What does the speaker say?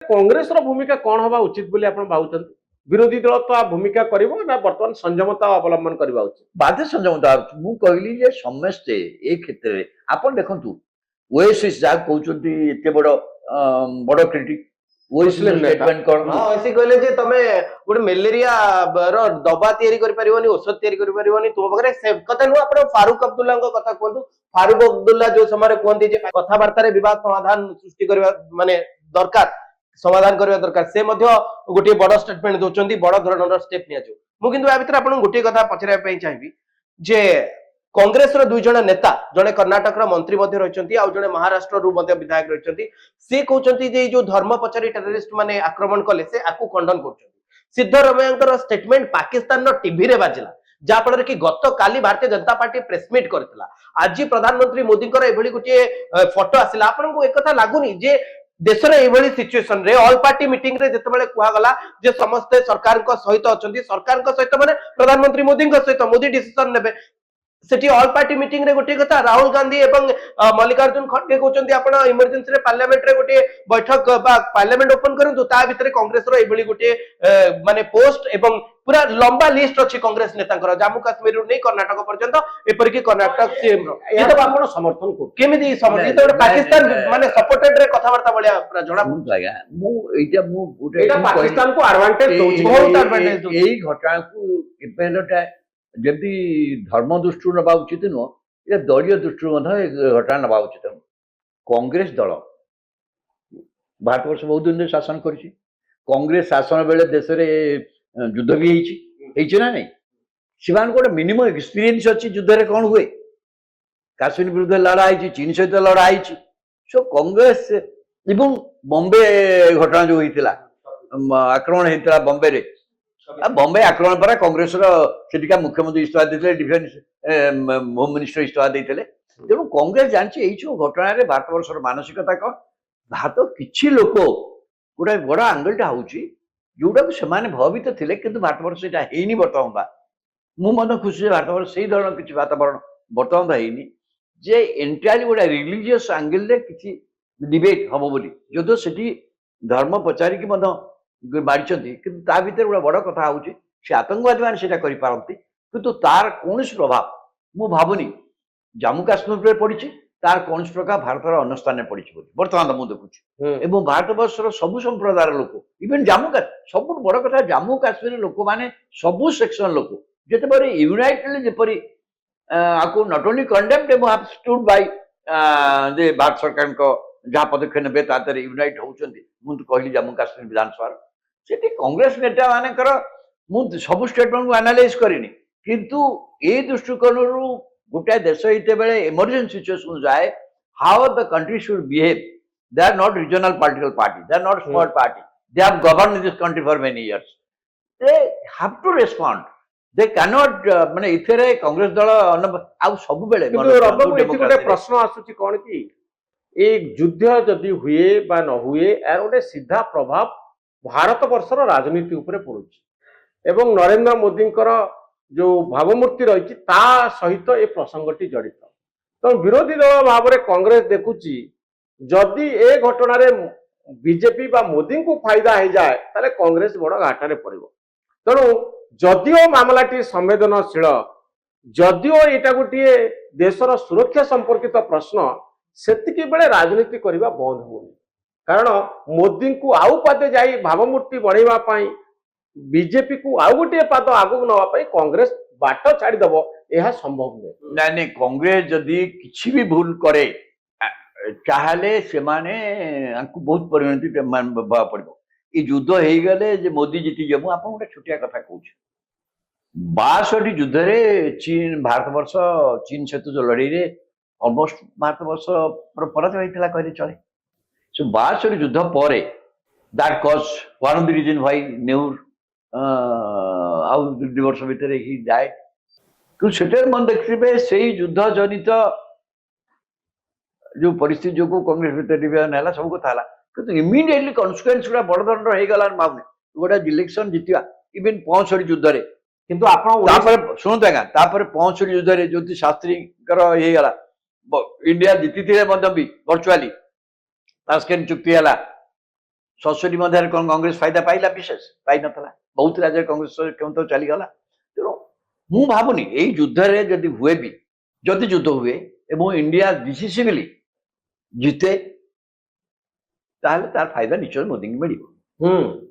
कांग्रेस भूमिका कौन हवा उचित बोली आपण भावुचंती विरोधी दल तो आ भूमिका करिवो ना वर्तमान संयमता अवलंबन करबा उचित बाध्य संयमता मु कहली जे समस्ते ए क्षेत्र रे आपण देखंतु ओएसएस जा कहउचंती एते बड़ बड़ क्रिटिक मुस्लिम नेता स्टेटमेंट कोन हाँ ऐसे कहले जे तमे गोटे मलेरिया रो दवा तयारी करि परिबोनी औषध तयारी करि परिबोनी तो बगरे से कथा नु आपण फारूक अब्दुल्ला को कथा कहंतु फारूक अब्दुल्ला जो समय कहंती जे कथा वार्ता रे विवाद समाधान सृष्टि करबा माने दरकार समाधान करबा दरकार से मध्य गोटे बड़ स्टेटमेंट दोचंती बड़ धरणर स्टेप नियाजो मु किंतु आ भीतर आपण गोटे कथा पचरा पई चाहिबी जे कांग्रेस रो दुई जण नेता जणे कर्नाटक रो मंत्री मध्ये रहिचंती आ जणे महाराष्ट्र रो मध्ये विधायक रहिचंती से कहउचंती जे जो धर्म पचारी टेररिस्ट माने आक्रमण कले से आकु खंडन करचंती सिद्धरमैयाଙ୍କର स्टेटमेंट पाकिस्तान रो टीवी रे बाजिला जा फल कि गत काली Bharatiya Janata party press meet करथिला आज प्रधानमंत्री मोदी कर एभली गोटे फोटो आसिला आपन को एक कथा लागुनी जे देश रे एभली सिचुएशन रे ऑल पार्टी मीटिंग रे जतबेले कुहा गला जे समस्त सरकार को सहित अछंती सरकार को सहित माने प्रधानमंत्री मोदी को सहित मोदी डिसीजन नेबे सेठी ऑल पार्टी मीटिंग रे गोटे कथा राहुल गांधी एवं मल्लिकार्जुन खड़गे कहउचंती आपण इमरजेंसी रे पार्लियामेंट रे गोटे बैठक बा पार्लियामेंट ओपन करंतु ता भीतर कांग्रेस रो एभली गोटे माने पोस्ट एवं पूरा लंबा लिस्ट अछि कांग्रेस नेतांकर जम्मू काश्मीर रु नै कर्नाटक पर्यंत एपर कि कर्नाटक सीएम रो ये तो आपण समर्थन को केमिति समर्थन तो पाकिस्तान माने सपोर्टेड रे कथा वार्ता बलिया पूरा जणा लागा मु एटा मु गुटे एटा पाकिस्तान को एडवांटेज दोछि बहुत एडवांटेज दोछि एई घटना को केपेलटा जबकि धर्म दृष्टि नबा उचित नुह ये दलीय दृष्टि घटना नबा उचित कांग्रेस दल भारतवर्ष बहुत दिन शासन कर कांग्रेस शासन बेले देश में युद्ध भी ना नहीं से गोटे मिनिमम एक्सपीरियंस अच्छी युद्ध में कौन हुए काश्मीर विरुद्ध लड़ाई चीन सहित लड़ाई सो कांग्रेस एवं बॉम्बे घटना जो होता आक्रमण होता बॉम्बे रे बॉम्बे आक्रमण पर कांग्रेस मुख्यमंत्री इस्तीफा देते डिफेन्स होम मिनिस्टर इस्तीफा देते तेणु कांग्रेस जानची यही घटन भारतवर्ष मानसिकता कौन भारत किसी लोक गोटे बड़ आंगलटा हूँ जोटा को सेमाने भयभीत थे कि भारतवर्ष यहाँ होनी बर्तमान मुझे खुशी भारतवर्ष से धरण किसी वातावरण बर्तमान होनी जे एंटायरली गोटे रिलीजियस आंगल किसी डिबेट हम बोली जो से धर्म पचारिकी मारी कि भितर गोटे बड़ कथा हूँ से आतंकवादी मैंने करपारती किंतु तार कौन प्रभाव मु भावुनी जम्मू काश्मीर पड़ी तार कौन प्रकार भारत अन्य स्थान पड़ी बर्तमान मुझे देखुची भारत वर्षर सबु संप्रदायर लोक इवेन जम्मू सब बड़ कथा जम्मू काश्मीर लोक मैंने सबु सेक्शन लोक जिते यूनाइटेडली जपरी आपको not only condemned and have stood by जे भारत सरकार को जहाँ पदक्षेप ने तादर यूनाइट होउचंती मुझे कहली जम्मू काश्मीर विधानसभा से कांग्रेस नेता मानकर मुझे सब स्टेटमेंट को एनालाइज करनी किंतु ए दृष्टिकोण गोटे देश इतने बेले इमरजेंसी सिचुएशन जाए how the country should behave they are not regional political party they are not small party they have govern this country for many years they have to respond they can not माने इथेरे कांग्रेस दल आ सब बेले गोटे प्रश्न आसुची कोन की एक युद्ध जदि हुए बा न हुए यार गोटे सीधा प्रभाव भारत वर्षर राजनीति उपरे पड़ुची एवं नरेंद्र मोदी जो भावमूर्ति रही सहित ए प्रसंगटी जड़ित तो विरोधी दल भाव में कांग्रेस देखुची जदि ए घटन बीजेपी बा मोदी को फायदा हो जाए ताले कांग्रेस बड़ घाटे पड़ो तेणु जदिओ मामलाटी संवेदनशील जदिओ यहाँ गोटे देशर सुरक्षा संपर्कित प्रश्न सेतिकी बेले राजनीति करने बंद होनी कारण मोदी को आउ पादे जाई भावमूर्ति बढ़ावा बीजेपी को आउ गोटे पाद आगू नापी कांग्रेस बाट छाड़ीदेव यह संभव नुहे नहीं कांग्रेस जदि किसी भी भूल करे चाहले से माने बहुत परिणति पड़ो ये युद्ध हो गले मोदी जीति जमु आप गोटे छोटिया कथा कहूँ 62 युद्ध रे चीन भारतवर्ष चीन सहित जो लड़ाई रे ऑलमोस्ट भारतवर्ष पराजय होता कहले चले सो 62 युद्ध पर that cause one of the reason why Nehru आउ 2 वर्ष भितर ही डाइड तो से मन देखिए से युद्ध जनित जो परिस्थिति जो कांग्रेस भीतर डिविजन है सब कथा है कि इमिडिएटली कन्सिक्वेंस गुड़ा बड़ धरण हो गला भावने गोटे इलेक्शन जीतवा इवेन 65 युद्ध रे किंतु आप शुणु आज्ञा 65 युद्ध रे ज्योति शास्त्री होगला इंडिया जीति भी वर्चुआली तास्केन चुक्ति है सतुरी मध्य कौन कांग्रेस फायदा पाइला विशेष पाई नथला बहुत राज्य कांग्रेस क्यों चलीगला तेणु मु भावुनी यही युद्ध रे जदि हुए भी जदि युद्ध हुए एवं इंडिया डिसिसिवली जिते तार फायदा निश्चय मोदी को मिल हम्म